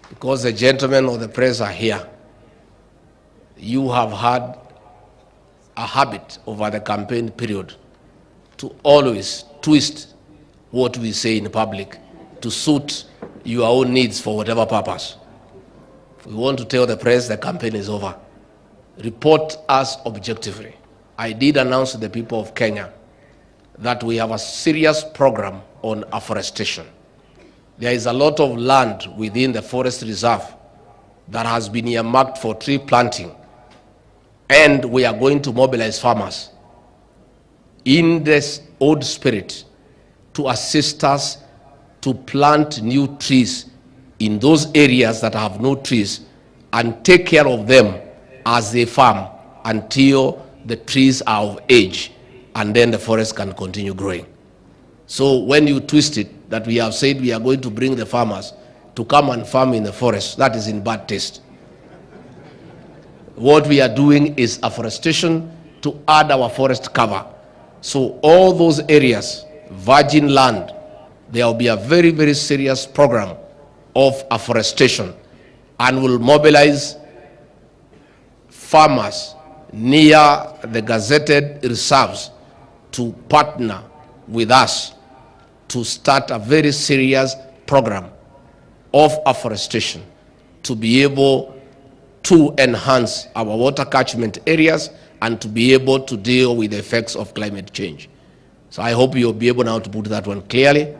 because the gentlemen of the press are here, you have had a habit over the campaign period to always twist what we say in public to suit your own needs for whatever purpose. We want to tell the press the campaign is over. Report us objectively. I did announce to the people of Kenya that we have a serious program on afforestation. There is a lot of land within the forest reserve that has been earmarked for tree planting, and we are going to mobilize farmers in this old spirit to assist us to plant new trees in those areas that have no trees and take care of them as they farm until the trees are of age, and then the forest can continue growing. So when you twist it, that we have said we are going to bring the farmers to come and farm in the forest, that is in bad taste. What we are doing is afforestation to add our forest cover. So all those areas, virgin land, there will be a very, very serious program of afforestation, and will mobilize farmers near the gazetted reserves to partner with us to start a very serious program of afforestation to be able to enhance our water catchment areas and to be able to deal with the effects of climate change. So I hope you'll be able now to put that one clearly.